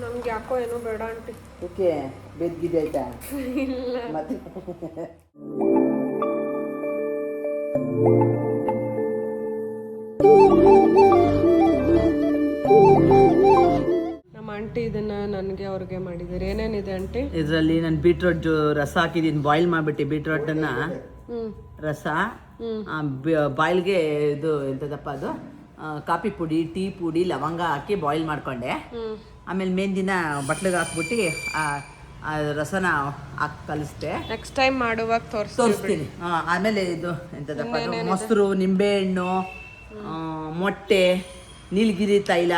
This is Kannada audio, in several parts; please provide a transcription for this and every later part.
ನಮ್ಗೆ ಯಾಕೋ ಏನೋ ಬೇಡ ಆಂಟಿ. ಓಕೆ ಬೆದ್ಗಿದೆ ಆಯ್ತಾ? ಇಲ್ಲ ಮತ್ತೆ ನಮ್ಮ ಆಂಟಿ ಇದನ್ನ ನನಗೆ ಅವ್ರಿಗೆ ಮಾಡಿದ್ದಾರೆ. ಏನೇನಿದೆ ಆಂಟಿ ಇದರಲ್ಲಿ ನಾನು ಬೀಟ್ರೋಟ್ ರಸ ಹಾಕಿದ್ದೀನಿ. ಬಾಯ್ಲ್ ಮಾಡಿಬಿಟ್ಟು ಬೀಟ್ರೋಟನ್ನು ರಸ ಬಾಯ್ಲ್ಗೆ ಇದು ಎಂಥದಪ್ಪ ಅದು ಕಾಫಿ ಪುಡಿ, ಟೀ ಪುಡಿ, ಲವಂಗ ಹಾಕಿ ಬಾಯ್ಲ್ ಮಾಡ್ಕೊಂಡೆ. ಆಮೇಲೆ ಮೇಂದಿನ ಬಟ್ಲಿಗೆ ಹಾಕ್ಬಿಟ್ಟು ಆ ರಸನ ಹಾಕಿ ಕಲಿಸ್ದೆ. ನೆಕ್ಸ್ಟ್ ಟೈಮ್ ಮಾಡುವಾಗ ತೋರಿಸ್ತೀನಿ. ಆಮೇಲೆ ಇದು ಎಂಥದಪ್ಪ ಅದು ಮೊಸರು, ನಿಂಬೆಹಣ್ಣು, ಮೊಟ್ಟೆ, ನೀಲಗಿರಿ ತೈಲ,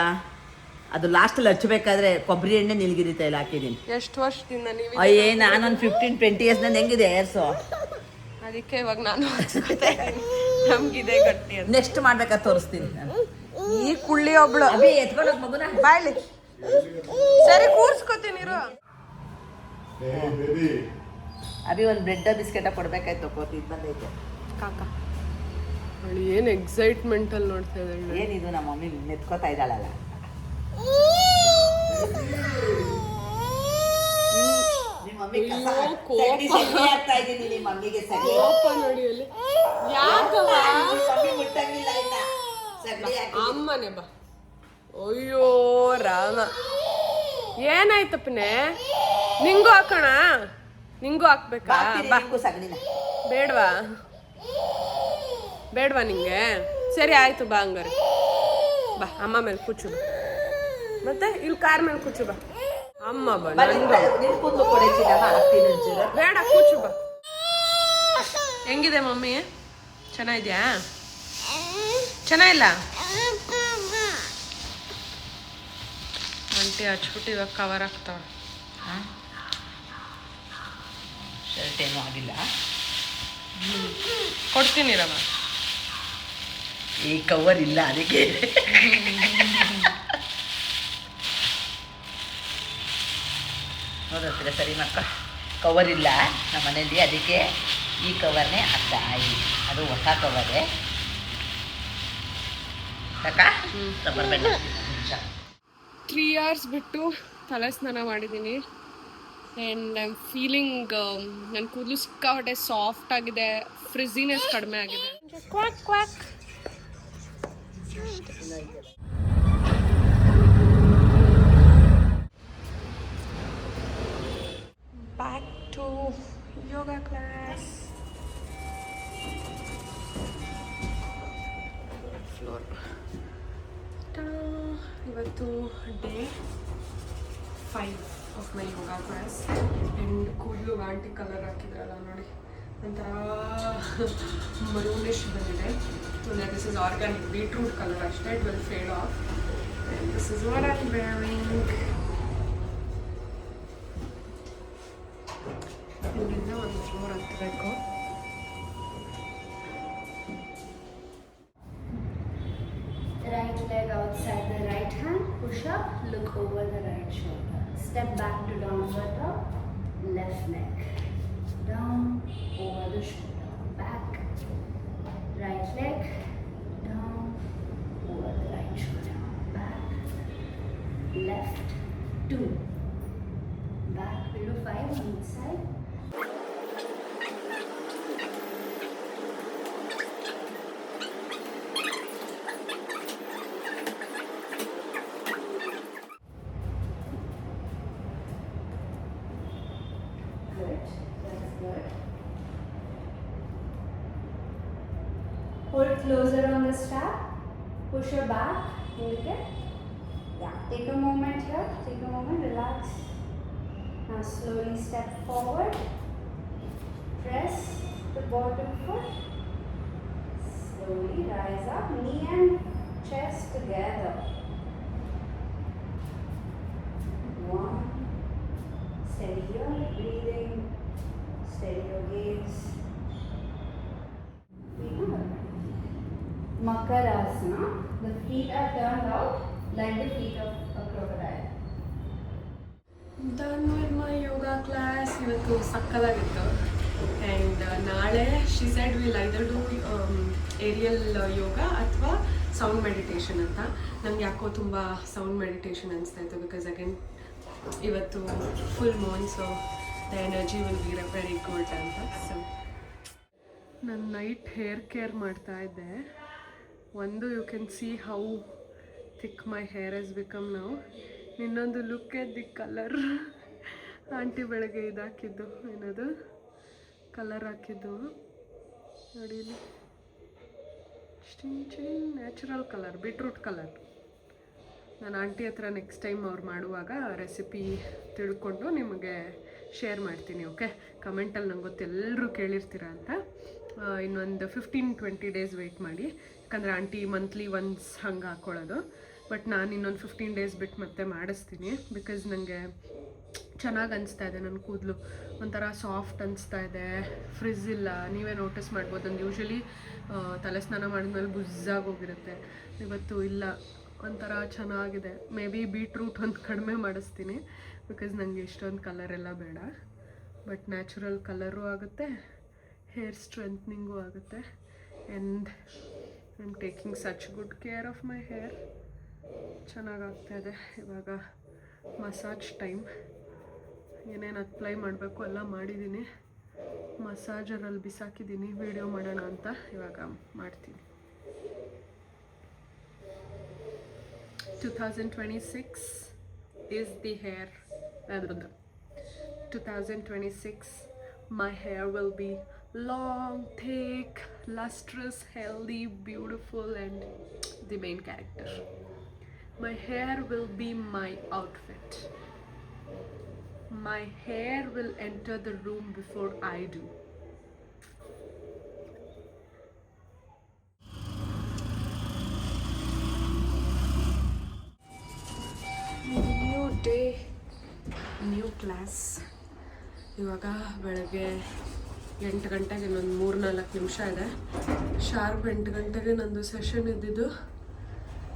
ಅದು ಲಾಸ್ಟಲ್ಲಿ ಹಚ್ಚಬೇಕಾದ್ರೆ ಕೊಬ್ಬರಿ ಎಣ್ಣೆ, ನೀಲಗಿರಿ ತೈಲ ಹಾಕಿದ್ದೀನಿ. ಎಷ್ಟು ವರ್ಷದಿಂದ ನೀವು? ಅಯ್ಯೇ ನಾನೊಂದು 15-20 ಇಯರ್ಸ್ ನಂದು ಹೆಂಗಿದೆ ಹೇರ್ಸು, ಅದಕ್ಕೆ ಇವಾಗ ನಾನು ನಮ್ಗಿದೆ ಗಟ್ಟಿ ಅಂತ. ನೆಕ್ಸ್ಟ್ ಮಾಡ್ಬೇಕಾದ್ರೆ ತೋರಿಸ್ತೀನಿ ನಾನು. ಈ ಕುಳ್ಳಿ ಒಬ್ಳು ಅಭಿ ಎತ್ಕೊಂಡೋಗಿ ಮಗುನ ಬಾಯ್ಲಿ. ಸರಿ ಕೂರ್ಸ್ಕೊತೀನಿ ಇರು. ಅಭಿ ಒಂದು ಬ್ರೆಡ್ ಬಿಸ್ಕೆಟ ಕೊಡ್ಬೇಕಾಯ್ತು. ಇದು ಬಂದೈತೆ ಕಾಕ ಅವಳು ಏನು ಎಕ್ಸೈಟ್ಮೆಂಟ್ ಅಲ್ಲಿ ನೋಡ್ತಾ ಇದ್ದಾಳೆ. ಏನಿದು ನಮ್ಮ ಮಮ್ಮಿ ನೆತ್ಕೋತಾ ಇದ್ದಾಳಲ್ಲ. ಅಮ್ಮನೆ ಬಾ. ಅಯ್ಯೋ ರಾಮ, ಏನಾಯ್ತಪ್ಪನೆ? ನಿಂಗೂ ಹಾಕೋಣ? ನಿಂಗೂ ಹಾಕ್ಬೇಕಾ? ಬೇಡವಾ? ಬೇಡವಾ ನಿಂಗೆ? ಸರಿ ಆಯ್ತು ಬಾ ಹಂಗಾರೆ. ಬಾ ಅಮ್ಮ ಮೇಲೆ ಕೂಚು ಬಾ. ಮತ್ತೆ ಇಲ್ಲಿ ಕಾರ್ ಮೇಲೆ ಕೂಚು ಬಾ. ಅಮ್ಮ ಬಾ. ಬೇಡ ಕೂಚು ಬಾ. ಹೆಂಗಿದೆ ಮಮ್ಮಿ? ಚೆನ್ನಾಗಿದ್ಯಾ? ಚೆನ್ನಾಗಿಲ್ಲ ಆಂಟಿ? ಹಚ್ಬಿಟ್ಟು ಇವಾಗ ಕವರ್ ಆಗ್ತಾವ. ಶರ್ಟ್ ಏನೂ ಆಗಿಲ್ಲ. ಕೊಡ್ತೀನಿ ರವ. ಈ ಕವರ್ ಇಲ್ಲ ಅದಕ್ಕೆ. ನೋಡ್ತೀರ ಸರಿ ಮಕ್ಕ, ಕವರ್ ಇಲ್ಲ ನಮ್ಮ ಮನೇಲಿ, ಅದಕ್ಕೆ ಈ ಕವರ್ನೇ ಹಾಕ್ತಾ ಇದ್ದೀನಿ. ಅದು ಹೊಸ ಕವರೇ ಅಕ್ಕ. 3 hours ಬಿಟ್ಟು ತಲೆ ಸ್ನಾನ ಮಾಡಿದ್ದೀನಿ. ಆ್ಯಂಡ್ ಐ ಆಮ್ ಫೀಲಿಂಗ್ ನನ್ನ ಕೂದಲು ಸಿಕ್ಕಾಪಟ್ಟೆ ಸಾಫ್ಟ್ ಆಗಿದೆ, ಫ್ರಿಝಿನೆಸ್ ಕಡಿಮೆ ಆಗಿದೆ. Quack quack. Back to yoga class. Floor. ಇವತ್ತು day 5 of my yoga class. And ಕೂದಲು ಆಂಟಿ ಕಲರ್ ಹಾಕಿದ್ರಲ್ಲ ನೋಡಿ, ಒಂಥರ ಮರೂನಿಶ್ ಬಂದಿದೆ. This is organic beetroot colour ಅಷ್ಟೇ. It will fade off. And this is what I am wearing. ಇಲ್ಲಿಂದ ಒಂದು ಫ್ಲೋರ್ ಹತ್ತಬೇಕು. Right leg outside the right hand, push up, look over the right shoulder. Step back to downward dog, left leg. Down, over the shoulder. Back, right leg, down, over the right shoulder. Back, left, 2. Back, below 5 on each side. Hold closer on the strap, push your back, indicate. Yeah, take a moment here, take a moment, relax. Now slowly step forward, press the bottom foot, slowly rise up, knee and chest together. 1, steady your breathing, steady your gaze. Makarasana. The feet are turned out like the feet of a crocodile. Done with my yoga class. ಇವತ್ತು ಸಕ್ಕದಾಗಿತ್ತು. ಆ್ಯಂಡ್ ನಾಳೆ she said will either do aerial yoga ಅಥವಾ ಸೌಂಡ್ ಮೆಡಿಟೇಷನ್ ಅಂತ. ನಂಗೆ ಯಾಕೋ ತುಂಬ ಸೌಂಡ್ ಮೆಡಿಟೇಷನ್ ಅನಿಸ್ತಾ ಇತ್ತು. ಬಿಕಾಸ್ ಅಗೇನ್ ಇವತ್ತು full moon, so the energy will be very good ಅಂತ. ಸೊ ನಾನು ನೈಟ್ ಹೇರ್ ಕೇರ್ ಮಾಡ್ತಾ ಇದ್ದೆ. ಒಂದು you can see how thick my hair has become now. ಇನ್ನೊಂದು look at the colour. Aunty ಬೆಳಗ್ಗೆ ಇದು ಹಾಕಿದ್ದು, ಏನದು ಕಲರ್ ಹಾಕಿದ್ದು ನೋಡಿ, ನ್ಯಾಚುರಲ್ ಕಲರ್, ಬೀಟ್ರೂಟ್ ಕಲರ್. ನಾನು ಆಂಟಿ ಹತ್ರ ನೆಕ್ಸ್ಟ್ ಟೈಮ್ ಅವ್ರು ಮಾಡುವಾಗ ರೆಸಿಪಿ ತಿಳ್ಕೊಂಡು ನಿಮಗೆ ಶೇರ್ ಮಾಡ್ತೀನಿ. ಓಕೆ, ಕಮೆಂಟಲ್ಲಿ ನಂಗೆ ಗೊತ್ತು ಎಲ್ಲರೂ ಕೇಳಿರ್ತೀರ ಅಂತ. ಇನ್ನೊಂದು 15-20 ಡೇಸ್ ವೆಯ್ಟ್ ಮಾಡಿ, ಯಾಕಂದರೆ ಆಂಟಿ ಮಂತ್ಲಿ ಒನ್ಸ್ ಹಂಗೆ ಹಾಕ್ಕೊಳ್ಳೋದು. ಬಟ್ ನಾನು ಇನ್ನೊಂದು 15 ಡೇಸ್ ಬಿಟ್ಟು ಮತ್ತೆ ಮಾಡಿಸ್ತೀನಿ. ಬಿಕಾಸ್ ನನಗೆ ಚೆನ್ನಾಗಿ ಅನಿಸ್ತಾ ಇದೆ, ನನ್ನ ಕೂದಲು ಒಂಥರ ಸಾಫ್ಟ್ ಅನಿಸ್ತಾ ಇದೆ, ಫ್ರಿಜ್ ಇಲ್ಲ. ನೀವೇ ನೋಟಿಸ್ ಮಾಡ್ಬೋದು, ನಂದು ಯೂಶ್ವಲಿ ತಲೆ ಸ್ನಾನ ಮಾಡಿದ್ಮೇಲೆ ಬುಜ್ಜಾಗಿ ಹೋಗಿರುತ್ತೆ. ಇವತ್ತು ಇಲ್ಲ, ಒಂಥರ ಚೆನ್ನಾಗಿದೆ. ಮೇ ಬಿ ಬೀಟ್ರೂಟ್ ಒಂದು ಕಡಿಮೆ ಮಾಡಿಸ್ತೀನಿ, ಬಿಕಾಸ್ ನನಗೆ ಇಷ್ಟೊಂದು ಕಲರ್ ಎಲ್ಲ ಬೇಡ. ಬಟ್ ನ್ಯಾಚುರಲ್ ಕಲರು ಆಗುತ್ತೆ, ಹೇರ್ ಸ್ಟ್ರೆಂತ್ನಿಂಗು ಆಗುತ್ತೆ. And I am taking such good care of my hair. ಚೆನ್ನಾಗಾಗ್ತಾಯಿದೆ. ಇವಾಗ ಮಸಾಜ್ ಟೈಮ್. ಏನೇನು ಅಪ್ಲೈ ಮಾಡಬೇಕು ಎಲ್ಲ ಮಾಡಿದ್ದೀನಿ, ಮಸಾಜರಲ್ಲಿ ಬಿಸಾಕಿದ್ದೀನಿ. ವಿಡಿಯೋ ಮಾಡೋಣ ಅಂತ ಇವಾಗ ಮಾಡ್ತೀನಿ. 2026 is the hair. 2026 my hair will be long, thick, lustrous, healthy, beautiful, and the main character. My hair will be my outfit. My hair will enter the room before I do. New day, new class. ಇವಾಗ ಬೆಳಗ್ಗೆ 8 ಗಂಟೆಗೆ ಇನ್ನೊಂದು 3-4 ನಿಮಿಷ ಇದೆ. ಶಾರ್ಪ್ 8 ಗಂಟೆಗೆ ನಂದು ಸೆಷನ್ ಇದ್ದಿದ್ದು.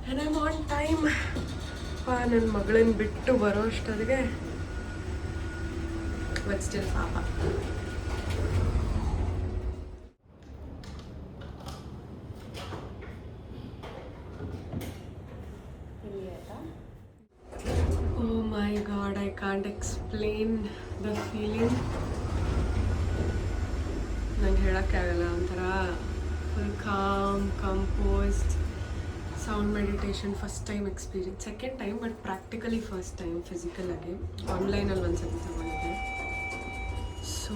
And I am on time. ನನ್ನ ಮಗಳನ್ನ ಬಿಟ್ಟು ಬರೋ ಅಷ್ಟೊತ್ತಿಗೆ ಬಟ್ ಸ್ಟಿಲ್ ಪಾಪ. Oh my god, I can't explain the feeling. ನಂಗೆ ಹೇಳೋಕ್ಕಾಗಲ್ಲ. ಒಂಥರ full calm, composed, sound meditation first time experience. Second time, but practically first time ಫಿಸಿಕಲಾಗಿ. ಆನ್ಲೈನಲ್ಲಿ ಒಂದ್ಸತಿ ತಗೊಂಡಿದ್ದೆ. So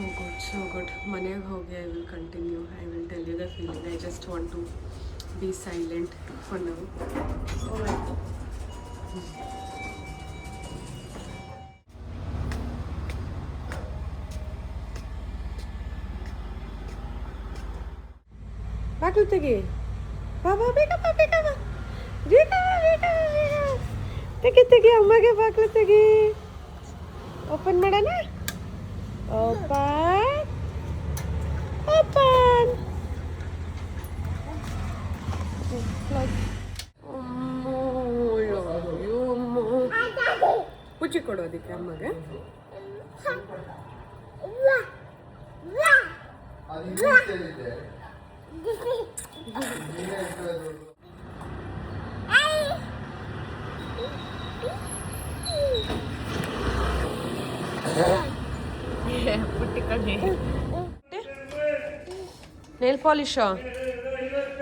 good. ಮನೆಗೆ ಹೋಗಿ I will continue. I will tell you the feeling. I just want to be silent for now. ಬಾಗಿಲು ತೆಗಿ. ಬಾಬಾ ಬೇಗ ತೆಗಿ. ಅಮ್ಮಗೆ ಬಾಗಿಲು ತೆಗಿ. ಓಪನ್ ಮಾಡೋಣ. ಓಪನ್. ಪುಚ್ಚಿ ಕೊಡೋದಕ್ಕೆ ಅಮ್ಮಗೆ. ನೇಲ್ ಪಾಲಿಶ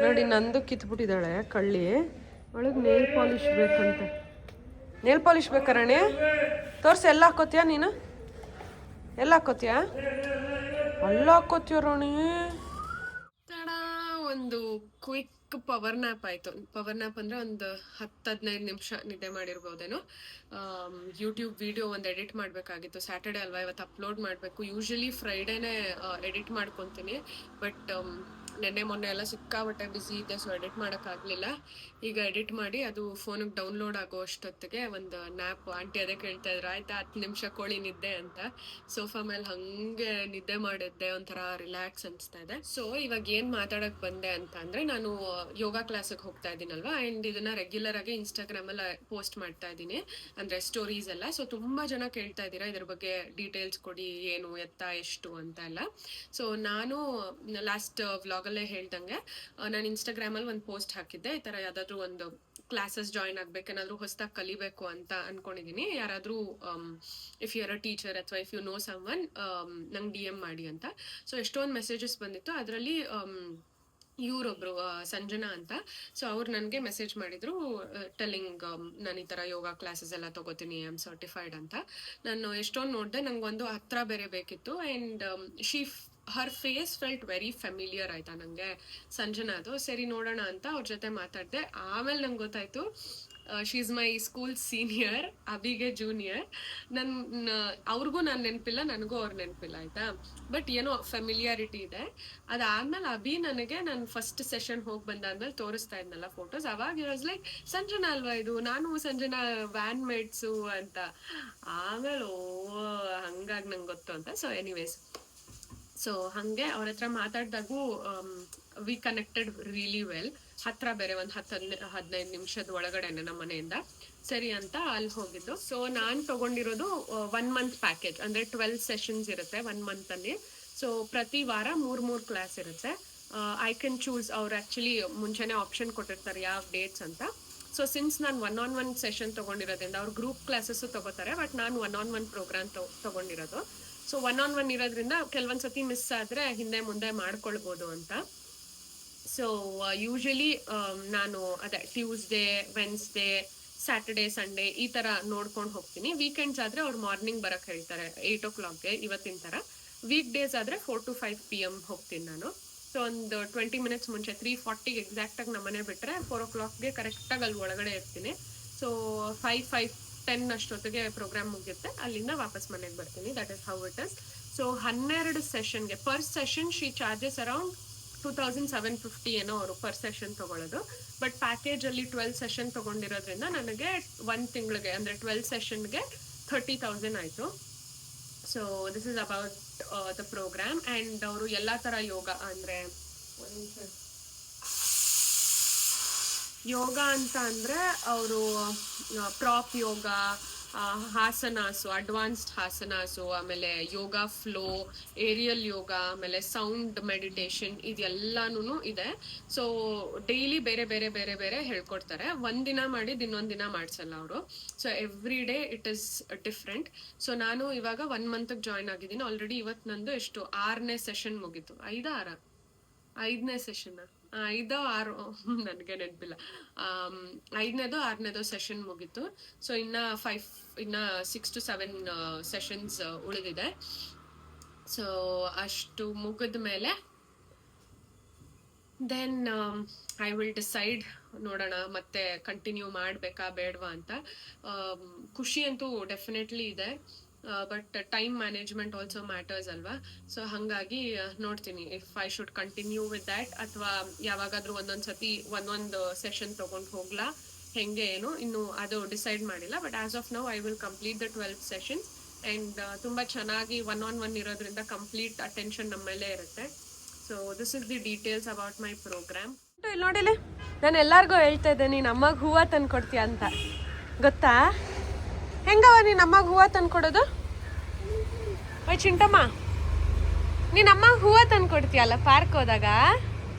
ನೋಡಿ, ನಂದು ಕಿತ್ಬಿಟ್ಟಿದ್ದಾಳೆ ಕಳ್ಳಿ. ಒಳಗೆ ನೇಲ್ ಪಾಲಿಶ್ ಬೇಕಂತೆ. ನೇಲ್ ಪಾಲಿಶ್ ಬೇಕಾರಣೆ ತೋರ್ಸಿ. ಎಲ್ಲ ಹಾಕೋತೀಯ ನೀನು? ಎಲ್ಲ ಹಾಕೋತೀಯ? ಅಲ್ಲ ಹಾಕೋತೀಯ ರಾಣಿ. ಒಂದು ಕ್ವಿಕ್ ಪವರ್ ನ್ಯಾಪ್ ಆಯಿತು. ಪವರ್ ನ್ಯಾಪ್ ಅಂದರೆ ಒಂದು 10-15 ನಿಮಿಷ ನಿದ್ದೆ ಮಾಡಿರ್ಬೋದೇನೋ. ಯೂಟ್ಯೂಬ್ ವಿಡಿಯೋ ಒಂದು ಎಡಿಟ್ ಮಾಡಬೇಕಾಗಿತ್ತು. ಸ್ಯಾಟರ್ಡೆ ಅಲ್ವಾ, ಇವತ್ತು ಅಪ್ಲೋಡ್ ಮಾಡಬೇಕು. ಯೂಶ್ವಲಿ ಫ್ರೈಡೇನೇ ಎಡಿಟ್ ಮಾಡ್ಕೊತೀನಿ, ಬಟ್ ನೆನ್ನೆ ಮೊನ್ನೆ ಎಲ್ಲ ಸಿಕ್ಕಾಬಟ್ಟೆ ಬ್ಯುಸಿ ಇದ್ದೆ, ಸೊ ಎಡಿಟ್ ಮಾಡೋಕ್ಕಾಗಲಿಲ್ಲ. ಈಗ ಎಡಿಟ್ ಮಾಡಿ ಅದು ಫೋನಿಗೆ ಡೌನ್ಲೋಡ್ ಆಗೋ ಅಷ್ಟೊತ್ತಿಗೆ ಒಂದು ನ್ಯಾಪ್. ಆಂಟಿ ಅದೇ ಕೇಳ್ತಾ ಇದ್ರು, ಆಯ್ತಾ 10 ನಿಮಿಷ ಕೋಳಿ ನಿದ್ದೆ ಅಂತ. ಸೋಫಾ ಮೇಲೆ ಹಾಗೆ ನಿದ್ದೆ ಮಾಡಿದ್ದೆ, ಒಂಥರ ರಿಲ್ಯಾಕ್ಸ್ ಅನಿಸ್ತಾ ಇದೆ. ಸೊ ಇವಾಗ ಏನು ಮಾತಾಡೋಕ್ಕೆ ಬಂದೆ ಅಂತ ಅಂದರೆ, ನಾನು ಯೋಗ ಕ್ಲಾಸಿಗೆ ಹೋಗ್ತಾ ಇದ್ದೀನಲ್ವಾ, ಆ್ಯಂಡ್ ಇದನ್ನು ರೆಗ್ಯುಲರ್ ಆಗಿ ಇನ್ಸ್ಟಾಗ್ರಾಮಲ್ಲಿ ಪೋಸ್ಟ್ ಮಾಡ್ತಾ ಇದ್ದೀನಿ, ಅಂದರೆ ಸ್ಟೋರೀಸ್ ಎಲ್ಲ. ಸೊ ತುಂಬ ಜನ ಕೇಳ್ತಾ ಇದ್ದೀರಾ ಇದ್ರ ಬಗ್ಗೆ ಡೀಟೇಲ್ಸ್ ಕೊಡಿ, ಏನು ಎತ್ತ ಎಷ್ಟು ಅಂತ ಎಲ್ಲ. ಸೊ ನಾನು ಲಾಸ್ಟ್ ವ್ಲಾಗಲ್ಲೇ ಹೇಳ್ದಂಗೆ ನಾನು ಇನ್ಸ್ಟಾಗ್ರಾಮಲ್ಲಿ ಒಂದು ಪೋಸ್ಟ್ ಹಾಕಿದ್ದೆ, ಈ ಥರ ಯಾವುದಾದ್ರೂ ಒಂದು ಕ್ಲಾಸಸ್ ಜಾಯಿನ್ ಆಗ್ಬೇಕು, ಏನಾದರೂ ಹೊಸದಾಗಿ ಕಲಿಬೇಕು ಅಂತ ಅನ್ಕೊಂಡಿದ್ದೀನಿ. ಯಾರಾದರೂ if you are a teacher ಅಥವಾ if you know someone ನಂಗೆ DM ಮಾಡಿ ಅಂತ. ಸೊ ಎಷ್ಟೊಂದು ಮೆಸೇಜಸ್ ಬಂದಿತ್ತು. ಅದರಲ್ಲಿ ಇವರೊಬ್ರು ಸಂಜನಾ ಅಂತ, ಸೊ ಅವ್ರು ನನಗೆ ಮೆಸೇಜ್ ಮಾಡಿದ್ರು ಟೆಲ್ಲಿಂಗ್ ನಾನು ಈ ಥರ ಯೋಗ ಕ್ಲಾಸಸ್ ಎಲ್ಲ ತಗೋತೀನಿ, ಐ ಆಮ್ ಸರ್ಟಿಫೈಡ್ ಅಂತ. ನಾನು ಎಷ್ಟೊಂದು ನೋಡಿದೆ, ನಂಗೊಂದು ಹತ್ರ ಬೇರೆ ಬೇಕಿತ್ತು. And her face felt very familiar ಆಯ್ತಾ ನನಗೆ ಸಂಜನಾದು. ಸರಿ ನೋಡೋಣ ಅಂತ ಅವ್ರ ಜೊತೆ ಮಾತಾಡಿದೆ. ಆಮೇಲೆ ನಂಗೆ ಗೊತ್ತಾಯ್ತು she is my school senior, ಅಭಿಗೆ ಜೂನಿಯರ್. ಅವ್ರಿಗೂ ನಾನು ನೆನಪಿಲ್ಲ, ನನಗೂ ಅವ್ರು ನೆನಪಿಲ್ಲ ಆಯ್ತಾ. ಬಟ್ ಏನೋ ಫೆಮಿಲಿಯಾರಿಟಿ ಇದೆ. ಅದಾದ್ಮೇಲೆ ಅಭಿ ನನಗೆ ನಾನು ಫಸ್ಟ್ ಸೆಷನ್ ಹೋಗಿ ಬಂದಾದ್ಮೇಲೆ ತೋರಿಸ್ತಾ ಇದ್ನಲ್ಲ ಫೋಟೋಸ್, ಅವಾಗ ವಾಸ್ ಲೈಕ್ ಸಂಜನಾ ಅಲ್ವಾ ಇದು, ನಾನು ಸಂಜನಾ ವ್ಯಾನ್ ಮೇಟ್ಸು ಅಂತ. ಆಮೇಲೆ ಹಂಗಾಗಿ ನಂಗೆ ಗೊತ್ತು ಅಂತ. ಸೊ ಎನಿವೇಸ್, ಸೊ ಹಾಗೆ ಅವ್ರ ಹತ್ರ ಮಾತಾಡಿದಾಗೂ ವಿ ಕನೆಕ್ಟೆಡ್ ರಿಯಲಿ ವೆಲ್. ಹತ್ರ ಬೇರೆ ಒಂದು 10-15 ನಿಮಿಷದ ಒಳಗಡೆನೆ ನಮ್ಮ ಮನೆಯಿಂದ. ಸರಿ ಅಂತ ಅಲ್ಲಿ ಹೋಗಿದ್ದು. ಸೊ ನಾನು ತಗೊಂಡಿರೋದು 1 ಮಂತ್ ಪ್ಯಾಕೇಜ್, ಅಂದರೆ 12 ಸೆಷನ್ಸ್ ಇರುತ್ತೆ 1 ಮಂತಲ್ಲಿ. ಸೊ ಪ್ರತಿ ವಾರ 3 ಕ್ಲಾಸ್ ಇರುತ್ತೆ. I can choose. ಅವ್ರು ಆ್ಯಕ್ಚುಲಿ ಮುಂಚೆನೇ ಆಪ್ಷನ್ ಕೊಟ್ಟಿರ್ತಾರೆ ಯಾವ ಡೇಟ್ಸ್ ಅಂತ. ಸೊ ಸಿನ್ಸ್ ನಾನು 1-on-1 ಸೆಷನ್ ತೊಗೊಂಡಿರೋದ್ರಿಂದ ಅವ್ರು ಗ್ರೂಪ್ ಕ್ಲಾಸಸ್ಸು ತೊಗೋತಾರೆ, ಬಟ್ ನಾನು 1-on-1 ಪ್ರೋಗ್ರಾಮ್ ತೊಗೊಂಡಿರೋದು. ಸೊ 1-on-1 ಇರೋದ್ರಿಂದ ಕೆಲವೊಂದು ಸತಿ ಮಿಸ್ ಆದರೆ ಹಿಂದೆ ಮುಂದೆ ಮಾಡ್ಕೊಳ್ಬೋದು ಅಂತ. ಸೊ ಯೂಶಲಿ ನಾನು ಅದೇ ಟ್ಯೂಸ್ಡೇ, ವೆನ್ಸ್ಡೇ, ಸ್ಯಾಟರ್ಡೇ, ಸಂಡೇ ಈ ಥರ ನೋಡ್ಕೊಂಡು ಹೋಗ್ತೀನಿ. ವೀಕೆಂಡ್ಸ್ ಆದರೆ ಅವ್ರು ಮಾರ್ನಿಂಗ್ ಬರೋಕ್ಕೆ ಹೇಳ್ತಾರೆ 8 o'clockಗೆ ಇವತ್ತಿನ ಥರ. ವೀಕ್ ಡೇಸ್ ಆದರೆ 4 to 5 PM ಹೋಗ್ತೀನಿ ನಾನು. ಸೊ ಒಂದು 20 minutes ಮುಂಚೆ 3:40 ಎಕ್ಸಾಕ್ಟಾಗಿ ನಮ್ಮನೆ ಬಿಟ್ಟರೆ 4 o'clockಗೆ ಕರೆಕ್ಟಾಗಿ ಅಲ್ಲಿ ಒಳಗಡೆ ಇರ್ತೀನಿ. ಸೊ 5:10 ಅಷ್ಟೊತ್ತಿಗೆ ಪ್ರೋಗ್ರಾಮ್ ಮುಗಿಯುತ್ತೆ. ಅಲ್ಲಿಂದ ವಾಪಸ್ ಮನೆಗೆ ಬರ್ತೀನಿ. That is how it is. So 12 ಸೆಷನ್ಗೆ per session she charges around 2750 ಏನೋ ಅವರು ಪರ್ ಸೆಷನ್ ತೊಗೊಳ್ಳೋದು. ಬಟ್ ಪ್ಯಾಕೇಜಲ್ಲಿ 12 ಸೆಷನ್ ತೊಗೊಂಡಿರೋದ್ರಿಂದ ನನಗೆ 1 ತಿಂಗಳಿಗೆ ಅಂದರೆ 12 ಸೆಷನ್ಗೆ 30,000 ಆಯಿತು. So this is about the programme. And ಅವರು ಎಲ್ಲ ಥರ ಯೋಗ ಅಂದರೆ ಯೋಗ ಅಂತ ಅಂದರೆ ಅವರು ಪ್ರಾಪ್ ಯೋಗ, ಹಾಸನಾಸು, ಅಡ್ವಾನ್ಸ್ಡ್ ಹಾಸನಾಸು, ಆಮೇಲೆ ಯೋಗ ಫ್ಲೋ, ಏರಿಯಲ್ ಯೋಗ, ಆಮೇಲೆ ಸೌಂಡ್ ಮೆಡಿಟೇಷನ್, ಇದೆಲ್ಲನೂ ಇದೆ. ಸೊ ಡೈಲಿ ಬೇರೆ ಬೇರೆ ಬೇರೆ ಬೇರೆ ಹೇಳ್ಕೊಡ್ತಾರೆ. ಒಂದಿನ ಮಾಡಿದ್ದು ಇನ್ನೊಂದು ದಿನ ಮಾಡಿಸಲ್ಲ ಅವರು. So every day it is different. So ನಾನು ಇವಾಗ 1 ಮಂತ್ಗೆ ಜಾಯ್ನ್ ಆಗಿದ್ದೀನಿ. ಆಲ್ರೆಡಿ ಇವತ್ತು ನಂದು ಎಷ್ಟು 6ನೇ ಸೆಷನ್ ಮುಗೀತು. 5ನೇ ಸೆಷನ್ 5 6 ನನಗೆ ನೆನಪಿಲ್ಲ. 5ನೇದೋ 6ನೇದೋ ಸೆಷನ್ ಮುಗೀತು. ಸೊ ಇನ್ನು 6 to 7 ಸೆಷನ್ಸ್ ಉಳಿದಿದೆ. ಸೊ ಅಷ್ಟು ಮುಗಿದ ಮೇಲೆ ದೆನ್ ಐ ವಿಲ್ ಡಿಸೈಡ್, ನೋಡೋಣ ಮತ್ತೆ ಕಂಟಿನ್ಯೂ ಮಾಡಬೇಕಾ ಬೇಡವಾ ಅಂತ. ಖುಷಿ ಅಂತೂ ಡೆಫಿನೆಟ್ಲಿ ಇದೆ, but time management also matters ಅಲ್ವಾ. ಸೊ ಹಾಗಾಗಿ ನೋಡ್ತೀನಿ if I should continue with that, ಅಥವಾ ಯಾವಾಗಾದ್ರೂ ಒಂದೊಂದು ಸತಿ ಒಂದೊಂದು ಸೆಷನ್ ತೊಗೊಂಡು ಹೋಗ್ಲಾ, ಹೆಂಗೆ ಏನು ಇನ್ನು ಅದು ಡಿಸೈಡ್ ಮಾಡಿಲ್ಲ. But as of now I will complete the 12 sessions. And ತುಂಬ ಚೆನ್ನಾಗಿ 1-on-1 ಇರೋದ್ರಿಂದ ಕಂಪ್ಲೀಟ್ ಅಟೆನ್ಷನ್ ನಮ್ಮ ಮೇಲೆ ಇರುತ್ತೆ. So this is the details about my program. ಇಲ್ಲಿ ನೋಡಿಲಿ, ನಾನು ಎಲ್ಲರಿಗೂ ಹೇಳ್ತಾ ಇದ್ದೆ ನೀನು ಅಮ್ಮಗೆ ಹೂವು ತಂದು ಕೊಡ್ತೀಯ ಅಂತ. ಗೊತ್ತಾ ಹೆಂಗವ ನೀನು ಅಮ್ಮಗೆ ಹೂವು ತಂದು ಕೊಡೋದು? ಓಯ್ ಚಿಂಟಮ್ಮ, ನೀನು ಅಮ್ಮಗೆ ಹೂವು ತಂದು ಕೊಡ್ತೀಯಲ್ಲ ಪಾರ್ಕ್ ಹೋದಾಗ,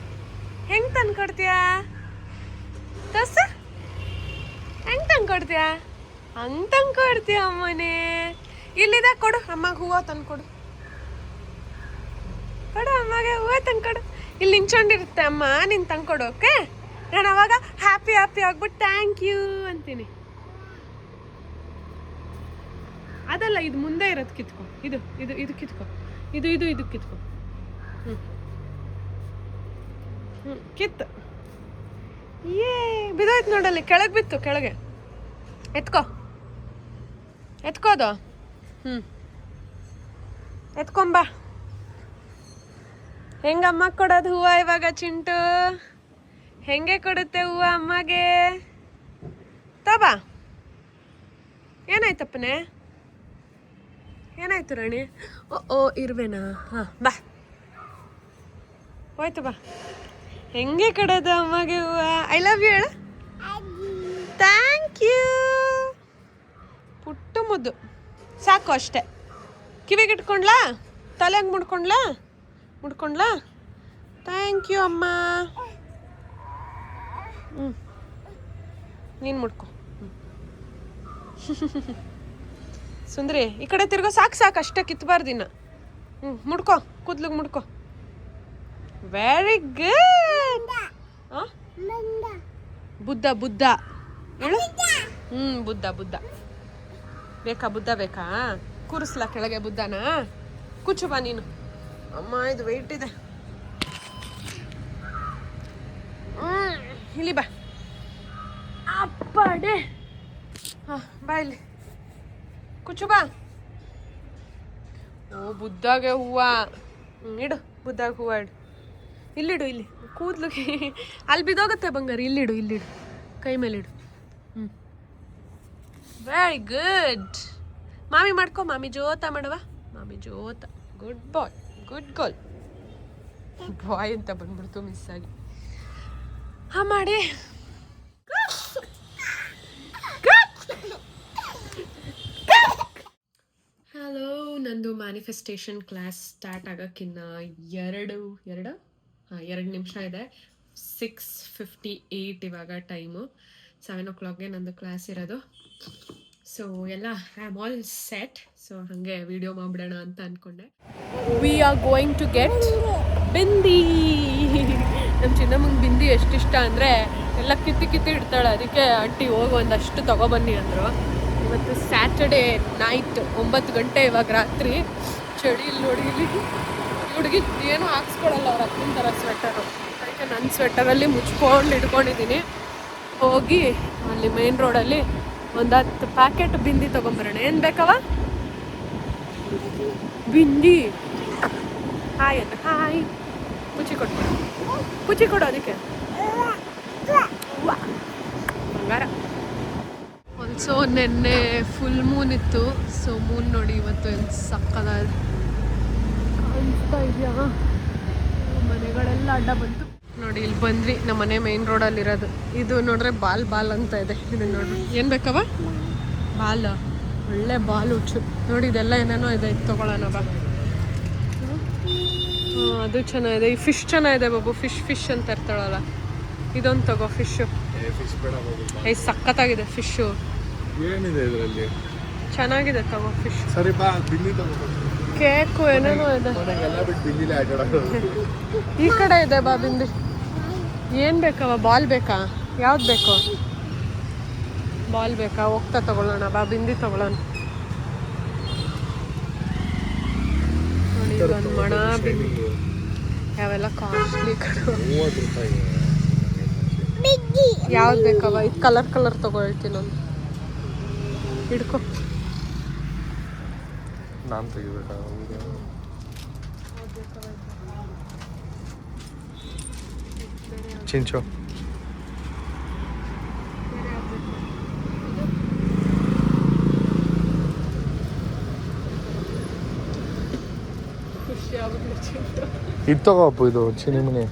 ಹೆಂಗೆ ತಂದು ಕೊಡ್ತೀಯ? ತೋರ್ಸ, ಹೆಂಗೆ ತಂದು ಕೊಡ್ತೀಯ? ಹಂಗೆ ತಂದು ಕೊಡ್ತೀಯ ಅಮ್ಮನೇ. ಇಲ್ಲಿದೆ, ಕೊಡು ಅಮ್ಮಗೆ ಹೂವು ತಂದು ಕೊಡು. ಕೊಡು ಅಮ್ಮಗೆ ಹೂವು ತಂದು ಕೊಡು. ಇಲ್ಲಿ ನಿಂತ್ಕೊಂಡಿರುತ್ತೆ ಅಮ್ಮ, ನೀನು ತಂದು ಕೊಡು. ಓಕೆ, ನಾನು ಅವಾಗ ಹ್ಯಾಪಿ ಆಗ್ಬಿಟ್ಟು ಥ್ಯಾಂಕ್ ಯು ಅಂತೀನಿ. ಅದಲ್ಲ, ಇದು ಮುಂದೆ ಇರೋದು ಕಿತ್ಕೊ. ಇದು ಕಿತ್ಕೊ. ಇದು ಕಿತ್ಕೊ. ಕಿತ್ತು. ಬಿದ್ದೋಯ್ತು ನೋಡಲ್ಲಿ, ಕೆಳಗೆ ಬಿತ್ತು. ಕೆಳಗೆ ಎತ್ಕೋದು. ಎತ್ಕೊಂಬ. ಹೆಂಗಮ್ಮ ಕೊಡೋದು ಹೂವು ಇವಾಗ ಚಿಂಟು? ಹೆಂಗೆ ಕೊಡುತ್ತೆ ಹೂವು ಅಮ್ಮಗೆ? ತಬಾ. ಏನಾಯ್ತಪ್ಪನೇ? ಏನಾಯ್ತು ರಾಣಿ? ಓ ಇರ್ಬೇನಾ? ಹಾಂ ಬಾ, ಹೋಯ್ತು ಬಾ. ಹೆಂಗೆ ಕೊಡೋದು ಅಮ್ಮಗೆ ಹೂವು? ಐ ಲವ್ ಯು ಹೇಳು. Thank you. ಪುಟ್ಟು ಮುದ್ದು ಸಾಕು ಅಷ್ಟೆ. ಕಿವಿಗೆ ಇಟ್ಕೊಂಡ್ಲಾ? ತಲೆಗೆ ಮುಡ್ಕೊಂಡ್ಲಾ? ಥ್ಯಾಂಕ್ ಯು ಅಮ್ಮ. ನೀನು ಮುಡ್ಕೊ. ಸುಂದ್ರಿ ಈ ಕಡೆ ತಿರ್ಗೋ. ಸಾಕು ಅಷ್ಟೇ ಕಿತ್ಬಾರ್ದಿನ್ನ. ಮುಡ್ಕೊ, ಕೂದ್ಲಿಗೆ ಮುಡ್ಕೊ. Very good. ಬುದ್ಧ ಹೇಳು. ಬುದ್ಧ ಬೇಕಾ? ಬುದ್ಧ ಬೇಕಾ? ಕೂರಿಸ್ಲಾ ಕೆಳಗೆ ಬುದ್ಧನ? ಕೂಚು ಬಾ ನೀನು. ಅಮ್ಮ ಇದು ವೆಯ್ಟ್ ಇದೆ. ಇಲ್ಲಿ ಬಾ. ಅಪ್ಪಡೆ. ಬಾ ಇಲ್ಲಿ ಕೂಚು ಬಾ. ಓ ಬುದ್ಧಾಗೆ ಹೂವ. ಇಡು ಬುದ್ಧಾಗ ಹೂವ ಇಡು. ಇಲ್ಲಿಡು, ಇಲ್ಲಿ ಕೂದ್ಲಿಗೆ ಅಲ್ಲಿ ಬಿದ್ದೋಗುತ್ತೆ ಬಂಗಾರ. ಇಲ್ಲಿಡು ಕೈ ಮೇಲೆ ಇಡು. Very good. ಮಾಮಿ ಮಾಡ್ಕೊ. ಮಾಮಿ ಜೋತ ಮಾಡವ. ಮಾಮಿ ಜೋತ. ಗುಡ್ ಬಾಯ್, ಗುಡ್ ಗರ್ಲ್. ಬಾಯ್ ಅಂತ ಬಂದ್ಬಿಡ್ತು ಮಿಸ್ ಆಗಿ. ಮಾಡಿ. ಹಲೋ, ನಂದು ಮ್ಯಾನಿಫೆಸ್ಟೇಷನ್ ಕ್ಲಾಸ್ ಸ್ಟಾರ್ಟ್ ಆಗೋಕ್ಕಿನ್ನ 2 ನಿಮಿಷ ಇದೆ. 6:58 ಇವಾಗ ಟೈಮು. 7 o'clockಗೆ ನಂದು ಕ್ಲಾಸ್ ಇರೋದು. ಸೊ ಎಲ್ಲ I am all set. So ಹಾಗೆ ವಿಡಿಯೋ ಮಾಡಿಬಿಡೋಣ ಅಂತ ಅಂದ್ಕೊಂಡೆ. We are going to get bindi. ನಮ್ಮ ಚಿನ್ನಮ್ಮಂಗೆ ಬಿಂದಿ ಎಷ್ಟಿಷ್ಟ ಅಂದರೆ ಎಲ್ಲ ಕಿತ್ತಿ ಇಡ್ತಾಳೆ. ಅದಕ್ಕೆ ಆಂಟಿ ಹೋಗಿ ಒಂದಷ್ಟು ತೊಗೊಬನ್ನಿ ಅಂದರು. ಇವತ್ತು ಸ್ಯಾಟರ್ಡೇ ನೈಟ್ 9 ಗಂಟೆ ಇವಾಗ ರಾತ್ರಿ. ಚಳಿ ಇಲ್ಲಿ ನೋಡಿ. ಇಲ್ಲಿ ಹುಡುಗಿ ಏನೂ ಹಾಕ್ಸ್ಕೊಡಲ್ಲ ಅವ್ರು ಅಕ್ಕನ ಥರ ಸ್ವೆಟರು. ಅದಕ್ಕೆ ನನ್ನ ಸ್ವೆಟರಲ್ಲಿ ಮುಚ್ಕೊಂಡು ಇಟ್ಕೊಂಡಿದ್ದೀನಿ. ಹೋಗಿ ಅಲ್ಲಿ ಮೇನ್ ರೋಡಲ್ಲಿ 10 ಪ್ಯಾಕೆಟ್ ಬಿಂದಿ ತೊಗೊಂಬರೋಣ. ಏನು ಬೇಕವ? ಬಿಂದಿ. ಹಾಯ್ ಅಂತ. ಹಾಯ್. ಕುಚಿ ಕೊಡು ಅದಕ್ಕೆ. ಬಂಗಾರ. ಆಲ್ಸೋ ನೆನ್ನೆ ಫುಲ್ ಮೂನ್ ಇತ್ತು. ಸೊ ಮೂನ್ ನೋಡಿ ಇವತ್ತು ಏನು ಸಕ್ಕದಾದ ಕಾಣಿಸ್ತಾ ಇದೆಯಾ? ಮನೆಗಳೆಲ್ಲ ಅಡ್ಡ ಬಂತು ನೋಡಿ. ಇಲ್ಲಿ ಬಂದ್ವಿ. ನಮ್ಮ ಮನೆ ಮೇನ್ ರೋಡಲ್ಲಿರೋದು. ಇದು ನೋಡ್ರೆ ಬಾಲ್ ಅಂತ ಇದೆ. ಇದು ನೋಡ್ರಿ. ಏನು ಬೇಕವ? ಬಾಲ್. ಒಳ್ಳೆ ಬಾಲ್ ಹುಚ್ಚು ನೋಡಿ. ಇದೆಲ್ಲ ಏನೇನೋ ಇದೆ. ಇದು ತೊಗೊಳ್ಳೋಣ ಬಾ. ಅದು ಚೆನ್ನಾಗಿದೆ. ಈ ಫಿಶ್ ಚೆನ್ನಾಗಿದೆ ಬಾಬು. ಫಿಶ್ ಅಂತ ಇರ್ತಾಳಲ್ಲ, ಇದೊಂದು ತಗೋ. ಫಿಶ್ಶು ಸಖತ್ತಾಗಿದೆ. ಫಿಶ್ಶು ಏನಿದೆ ಇದರಲ್ಲಿ? ಚೆನ್ನಾಗಿದೆ. ತಗೋ ಫಿಶ್. ಸರಿ ಬಾ, ಬಿಲ್ಲಿ ತಗೋ. ಕೇಕು ಏನೇನೋ ಇದೆ. ಎಲ್ಲ ಬಿಟ್ಟು ಬಿಲ್ಲಿಲೇ ಆಟ ಆಡೋದು. ಈ ಕಡೆ ಇದೆ ಬಾ ಬಿಂದಿ. ಏನು ಬೇಕವ? ಬಾಲ್ ಬೇಕಾ? ಯಾವ್ದು ಬೇಕು? ಬಾಲ್ ಬೇಕಾ? ಹೋಗ್ತಾ ತಗೊಳ್ಳೋಣ ಬಾ. ಬಿಂದಿ ತಗೊಳ್ಳೋಣ. ನೋಡಿ ಒಂದು ಮಣ ಬಿಂದಿ. ಯಾವೆಲ್ಲ ಕಾಸ್ಟ್ಲಿ ಕಡೆ. 30 ರೂಪಾಯಿ. ಯಾವ್ದು ಬೇಕವ? ಇದು ಕಲರ್ ತಗೋ. ಹೇಳ್ತೀನಿ ಒಂದು. ಹಿಡ್ಕೊ. ನಾನು ತೆಗಿಬೇಕಾ? ಚಿಂಚು. ಇದು ತಗೋ ಅಪ್ಪು. ಇದು ಚಿನಿಮಿನಿ.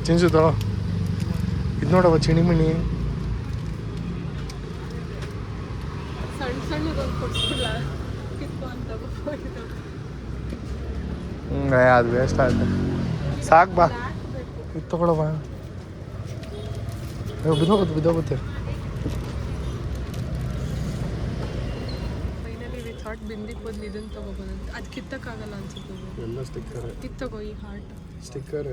ಚಿಂಚು ತಗೋ. ಇದು ನೋಡವ ಚಿಣಿಮಿಣಿ. ಅದು ವೇಸ್ಟ್ ಆಗುತ್ತೆ. ಸಾಕು ಬಾ. ಇದು ತಗೊಳವ. ಬಿದ್ದೋಗುತ್ತೆ. ಫೈನಲಿ ವಿ ಥಾಟ್ ಬಿಂದಿ ಬದಲು ಇದನ್ನು ತಗೋಬೋದಂತ. ಅದು ಕಿತ್ತಕ್ಕಾಗಲ್ಲ ಅನ್ಸುತ್ತೆ. ಎಲ್ಲ ಸ್ಟಿಕ್ಕರ್. ಕಿತ್ತಗೋ ಈ ಹಾರ್ಟ್. ಸ್ಟಿಕ್ಕರ್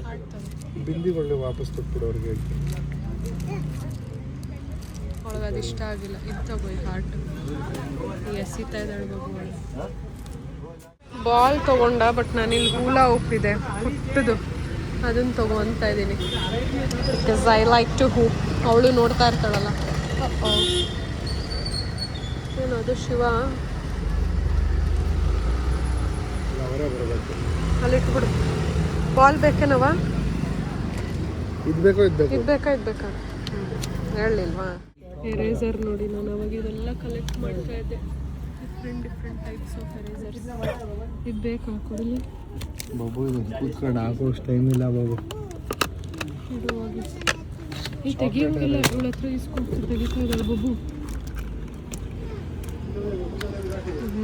ಹಾರ್ಟ್ ತಗೋ. ಬಿಂದಿಗಳು ವಾಪಸ್ ಕೊಟ್ಬಿಡು ಅವ್ರಿಗೆ. ಅವಳಿಗೆ ಅದು ಇಷ್ಟ ಆಗಿಲ್ಲ. ಇದು ತಗೋ ಈ ಹಾರ್ಟ್. ಎಸಿತಾ ಇದ್ದಾಳೆ ಬಾಬು. ಬಾಲ್ ತೊಗೊಂಡ. ಬಟ್ ನಾನಿಲ್ಲಿ ಹೂಲಾ ಉಪ್ಪಿದೆ ಪುಟ್ಟದು, ಅದನ್ನು ತೊಗೊತಾ ಇದ್ದೀನಿ. Because I like to hoop. ಅವಳು ನೋಡ್ತಾ ಇರ್ತಾಳಲ್ಲ. ಏನದು ಶಿವ? ಅಲ್ಲಿಟ್ಬಿಡು. ಬಾಲ್ ಬೇಕೇನವ? ಇದು ಬೇಕಾ? ಹೇಳಲಿಲ್ವಾ? ಎರೇಸರ್ ನೋಡಿ. ನಾನು ಅವಾಗ ಇದೆಲ್ಲ ಕಲೆಕ್ಟ್ ಮಾಡ್ತಾ ಇದ್ದೆ. Different types of erasers. ಇದು ಬೇಕಾ? ಕೊಡಲಿ ಬಾಬು. ಇದು ಕೂತ್ಕೊಂಡು ಹಾಕೋಷ್ಟು ಟೈಮ್ ಇಲ್ಲ ಬಾಬು. ಇದು ಹೋಗಿ ಈ ತೆಗಿಯೋಂಗಿಲ್ಲ. ಇವಳ ಹತ್ರ ಇಸ್ಕೊಟ್ಟು ತೆಗಿತಾ ಇದ್ದಾಳೆ ಬಾಬು.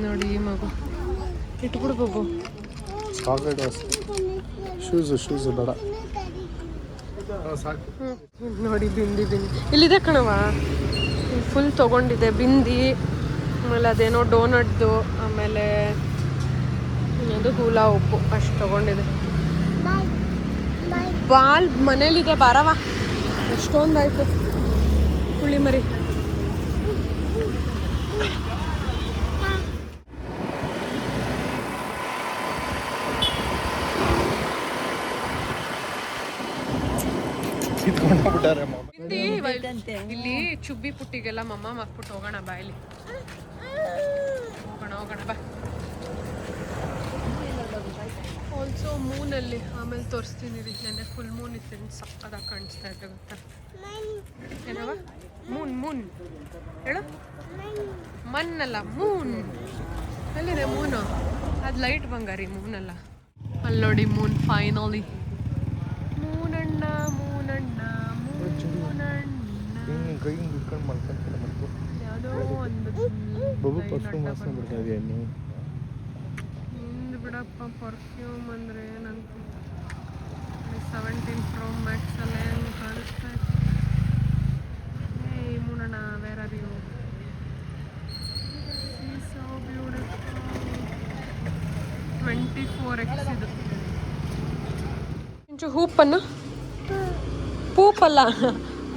ನೋಡಿ ಈ ಮಗು ಇಟ್ಬಿಡು ಬಾಬು. ಚಾಕ್ಲೇಟ್ ಅಷ್ಟೇ. ಶೂಸು ಬೇಡ. ಸಾಕು. ನೋಡಿ ಬಿಂದಿ ಇಲ್ಲಿದೆ ಕಣವ. ಫುಲ್ ತೊಗೊಂಡಿದೆ ಬಿಂದಿ, ಆಮೇಲೆ ಅದೇನೋ ಡೋನಟ್ದು, ಆಮೇಲೆ ಅದು ಹೂಲಾ ಉಪ್ಪು ಅಷ್ಟು ತೊಗೊಂಡಿದೆ. ಬಾಲ್ ಮನೇಲಿದೆ ಬಾರವ. ಎಷ್ಟೊಂದಾಯ್ತು ಹುಳಿ ಮರಿ. ಇಲ್ಲಿ ಚುಬ್ಬಿ ಪುಟ್ಟಿಗೆಲ್ಲ ಮಮ್ಮ ಮಕ್ಬಿಟ್ಟು ಹೋಗೋಣ ಬಾ. ಇಲ್ಲಿ ಹೋಗೋಣ ಬಾ. ಆಲ್ಸೋ ಮೂನಲ್ಲಿ ಆಮೇಲೆ ತೋರಿಸ್ತೀನಿ ರೀ. ನೆನ್ನೆ ಫುಲ್ ಮೂನ್ ಇತ್ತು, ಸಕ್ಕದಾಗ ಕಾಣಿಸ್ತಾ ಇದೆ ಗೊತ್ತಾ. ಏನವ ಮೂನ್ ಹೇಳು. ಮಣ್ಣಲ್ಲ ಮೂನ್. ಅಲ್ಲಿದೆ ಮೂನು, ಅದು ಲೈಟ್ ಬಂಗಾರಿ ಮೂನಲ್ಲ. ಅಲ್ಲಿ ನೋಡಿ ಮೂನ್ ಫೈನಲಿ. ಮೂನಣ್ಣ ಯಾವುದೋ ಒಂದು ಬಿಡಪ್ಪ ಪರ್ಫ್ಯೂಮ್ ಅಂದರೆ ನನಗೆ 17 Pro Max ಅಲ್ಲೇ ಹೆಂಗೆ ಕಾಣಿಸ್ತಾ ಇತ್ತು. ಏ ಮೂನಣ್ಣ where are you? So beautiful. 24X ಇದು. ಇಂಚು ಹೂಪನ್ನು ಪೂಪಲ್ಲ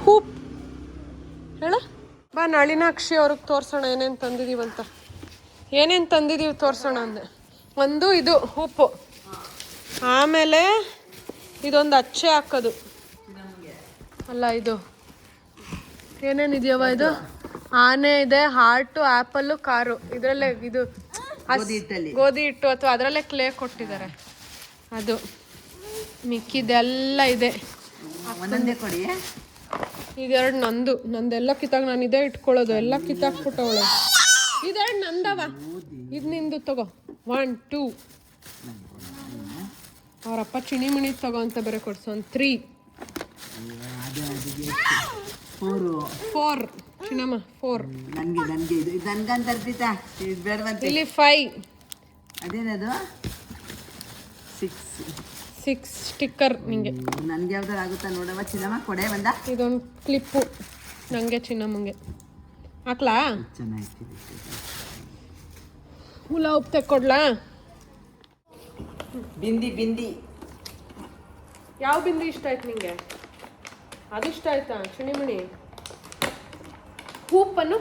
ಹೂಪ್ ಹೇಳ ಬಾ. ನಳಿನಾಕ್ಷಿ ಅವ್ರಿಗೆ ತೋರಿಸೋಣ ಏನೇನು ತಂದಿದ್ದೀವಂತ. ಏನೇನು ತಂದಿದ್ದೀವಿ ತೋರಿಸೋಣ ಅಂದೆ. ಒಂದು ಇದು ಹೂಪು, ಆಮೇಲೆ ಇದೊಂದು ಅಚ್ಚೆ ಹಾಕೋದು ಅಲ್ಲ, ಇದು ಏನೇನಿದೆಯವ ಇದು ಆನೆ ಇದೆ, ಹಾರ್ಟು, ಆ್ಯಪಲ್ಲು, ಕಾರು. ಇದರಲ್ಲೇ ಇದು ಗೋಧಿ ಹಿಟ್ಟು ಅಥವಾ ಅದರಲ್ಲೇ ಕ್ಲೇ ಕೊಟ್ಟಿದ್ದಾರೆ. ಅದು ಮಿಕ್ಕಿದೆಲ್ಲ ಇದೆ. ಒಂದೊಂದೇ ಕೊಡಿ. ಇದೆರಡು ನಂದೆಲ್ಲ ಕಿತ್ತಾಗ ನಾನು ಇದೇ ಇಟ್ಕೊಳ್ಳೋದು. ಎಲ್ಲ ಕಿತ್ತಾಕ್ಬಿಟ್ಟವಳೆ. ಇದೆರಡು ನಂದವ, ಇದು ನಿಂದು ತಗೋ. 1 2 ಅವರಪ್ಪ ಚಿಣಿಮಿಣಿ ತಗೋ ಅಂತ ಬೇರೆ ಕೊಡ್ಸೋನ್. 3 4 ಚಿನ್ನಮ್ಮ 4. ನನಗೆ ಇದು ನನ್ಗಂತ ಅರ್ಪಿತಾ ಇದು ಬೇಡವಂತೆ. ಇಲ್ಲಿ 5. ಅದೇನದು 6 ಸ್ಟಿಕ್ಕರ್ ನಿಂಗೆ. ನನ್ಗೆ ಯಾವ್ದಾರು ಆಗುತ್ತಾ ನೋಡವ ಚಿನ್ನಮ್ಮ. ಕೊಡೆ ಬಂದ. ಇದೊಂದು ಕ್ಲಿಪ್ಪು ನನಗೆ ಚಿನ್ನಮ್ಮಂಗೆ ಹಾಕ್ಲಾ. ಚೆನ್ನಾಗಿ ಹುಳ ಉಪ್ಪು ತೆಕ್ಕೊಡ್ಲಾ. ಬಿಂದಿ ಯಾವ ಬಿಂದಿ ಇಷ್ಟ ಆಯ್ತು ನಿಂಗೆ? ಅದಿಷ್ಟ ಆಯ್ತಾ ಚಿಣಿಮಿಣಿ? ಹೂಪನ್ನು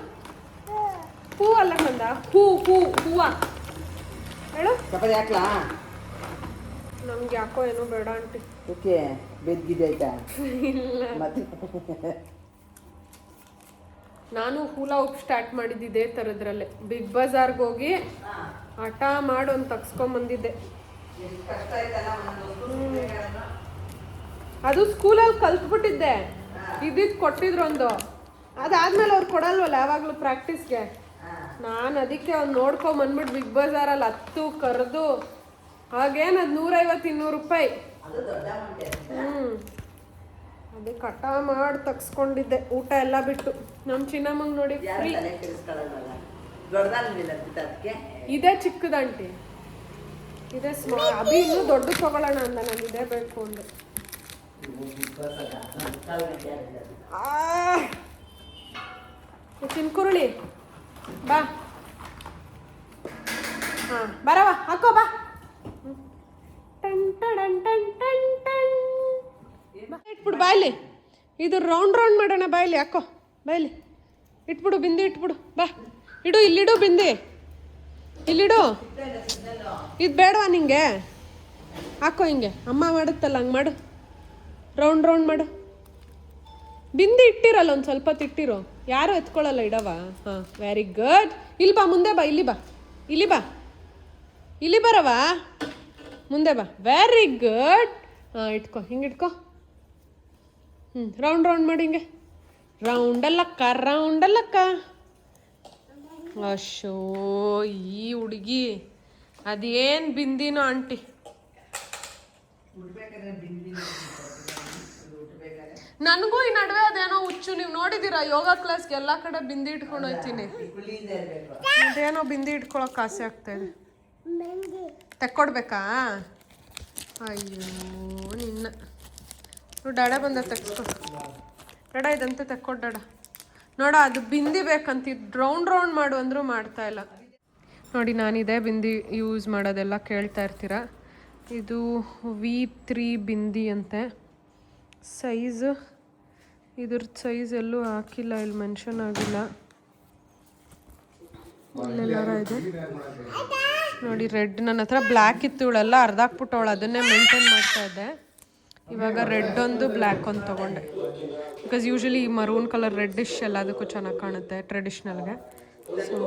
ಹೂ ಅಲ್ಲ ಕಂದ, ಹೂವ ಹೇಳು. ಚಪಾತಿ ಹಾಕ್ಲಾ? ನಮ್ಗೆ ಯಾಕೋ ಏನೋ ಬೇಡ ಆಂಟಿ. ಓಕೆ ಬೆದ್ಗಿದೆ ಆಯ್ತಾ? ಇಲ್ಲ, ಮತ್ತೆ ನಾನು ಹೂಲಾ ಉಪ್ಪು ಸ್ಟಾರ್ಟ್ ಮಾಡಿದ್ದಿದ್ದೆ ಥರದ್ರಲ್ಲೇ. ಬಿಗ್ ಬಜಾರ್ಗೆ ಹೋಗಿ ಹಠ ಮಾಡಿ ಒಂದು ತಗ್ಸ್ಕೊಂಬಂದಿದ್ದೆ. ಅದು ಸ್ಕೂಲಲ್ಲಿ ಕಲ್ತ್ಬಿಟ್ಟಿದ್ದೆ. ಇದ್ದಿದ್ದು ಕೊಟ್ಟಿದ್ರು ಒಂದು. ಅದಾದ್ಮೇಲೆ ಅವ್ರು ಕೊಡಲ್ವಲ್ಲ ಯಾವಾಗಲೂ ಪ್ರಾಕ್ಟೀಸ್ಗೆ. ನಾನು ಅದಕ್ಕೆ ಅವ್ನು ನೋಡ್ಕೊಂಬಂದ್ಬಿಟ್ಟು ಬಿಗ್ ಬಜಾರಲ್ಲಿ 10 ಕರೆದು ಹಾಗೇನು ಅದು 150-200 ರೂಪಾಯಿ. ಅದೇ ಕಟ ಮಾಡಿ ತಗ್ಸ್ಕೊಂಡಿದ್ದೆ ಊಟ ಎಲ್ಲ ಬಿಟ್ಟು. ನಮ್ಮ ಚಿನ್ನಮ್ಮಂಗೆ ನೋಡಿ ಫ್ರೀ. ಇದೇ ಚಿಕ್ಕದಂಟಿ, ಇದೇ ಸ್ಮಾಲ್. ಅಭಿ ಇನ್ನೂ ದೊಡ್ಡ ತಗೊಳ್ಳೋಣ ಅಂದ. ನಾನು ಇದೇ ಬೇಕು ಅಂದೆ. ಚಿನ್ಕುರುಳಿ ಬಾ. ಹಾಂ ಬರವ ಹಾಕೋ ಬಾ. ಇಟ್ಬಿಡು ಬಾಯಲ್ಲಿ. ಇದು ರೌಂಡ್ ಮಾಡೋಣ ಬಾಯಲ್ಲಿ. ಹಾಕೋ ಬಾಯಲ್ಲಿ ಇಟ್ಬಿಡು. ಬಿಂದಿ ಇಟ್ಬಿಡು ಬಾ. ಇಡು ಇಲ್ಲಿಡು ಬಿಂದಿ, ಇಲ್ಲಿಡು. ಇದು ಬೇಡವಾ ನಿಂಗೆ? ಹಾಕೋ ಹಿಂಗೆ. ಅಮ್ಮ ಮಾಡುತ್ತಲ್ಲ ಹಂಗೆ ಮಾಡು. ರೌಂಡ್ ಮಾಡು. ಬಿಂದಿ ಇಟ್ಟಿರಲ್ಲ, ಒಂದು ಸ್ವಲ್ಪ ತಿಟ್ಟಿರೋ. ಯಾರು ಎತ್ಕೊಳ್ಳಲ್ಲ, ಇಡವ. ಹಾಂ ವೆರಿ ಗುಡ್. ಇಲ್ಲಿ ಬಾ, ಮುಂದೆ ಬಾ. ಇಲ್ಲಿ ಬಾ. ಇಲ್ಲಿ ಬರವಾ, ಮುಂದೆ ಬಾ. Very good. ಹಾಂ ಇಟ್ಕೊ, ಹಿಂಗೆ ಇಟ್ಕೊ. ರೌಂಡ್ ಮಾಡಿ ಹಿಂಗೆ. ರೌಂಡಲ್ಲಕ್ಕ. ಅಶೋ ಈ ಹುಡುಗಿ ಅದೇನು ಬಿಂದಿನೋ ಆಂಟಿ. ನನಗೂ ಈ ನಡುವೆ ಅದೇನೋ ಹುಚ್ಚು, ನೀವು ನೋಡಿದ್ದೀರಾ ಯೋಗ ಕ್ಲಾಸ್ಗೆ ಎಲ್ಲ ಕಡೆ ಬಿಂದಿ ಇಟ್ಕೊಂಡು ಹೋಗ್ತೀನಿ. ಅದೇನೋ ಬಿಂದಿ ಇಟ್ಕೊಳಕ್ ಆಸೆ ಆಗ್ತಾ ಇದೆ. ತೆಕ್ಕೊಡ್ಬೇಕಾ? ಅಯ್ಯೋ ನಿನ್ನ ಡಾಡ ಬಂದ ತೆಗ್ಸ್ಕೊ ಡಾಡ, ಇದಂತೆ ತೆಕ್ಕೊಡ್ ಡಾಡ. ನೋಡ ಅದು ಬಿಂದಿ ಬೇಕಂತಿದ್ದು ರೌಂಡ್ ಮಾಡು ಅಂದರೂ ಮಾಡ್ತಾ ಇಲ್ಲ ನೋಡಿ. ನಾನಿದೆ ಬಿಂದಿ ಯೂಸ್ ಮಾಡೋದೆಲ್ಲ ಕೇಳ್ತಾ ಇರ್ತೀರ. ಇದು V3 ಬಿಂದಿ ಅಂತೆ. ಸೈಜ್ ಇದ್ರದ್ದು ಸೈಜ್ ಎಲ್ಲೂ ಹಾಕಿಲ್ಲ, ಇಲ್ಲಿ ಮೆನ್ಷನ್ ಆಗಿಲ್ಲ. ಇಲ್ಲೆಲ್ಲಾರ ಇದೆ ನೋಡಿ ರೆಡ್. ನನ್ನ ಹತ್ರ ಬ್ಲ್ಯಾಕ್ ಇತ್ತು, ಇವಳೆಲ್ಲ ಅರ್ಧಾಕ್ಬಿಟ್ಟವಳು, ಅದನ್ನೇ ಮೇಂಟೈನ್ ಮಾಡ್ತಾ ಇದ್ದೆ. ಇವಾಗ ರೆಡ್ ಒಂದು ಬ್ಲ್ಯಾಕ್ ಒಂದು ತೊಗೊಂಡೆ. Because usually maroon colour reddish ಎಲ್ಲದಕ್ಕೂ ಚೆನ್ನಾಗಿ ಕಾಣುತ್ತೆ ಟ್ರೆಡಿಷ್ನಲ್ಗೆ. ಸೊ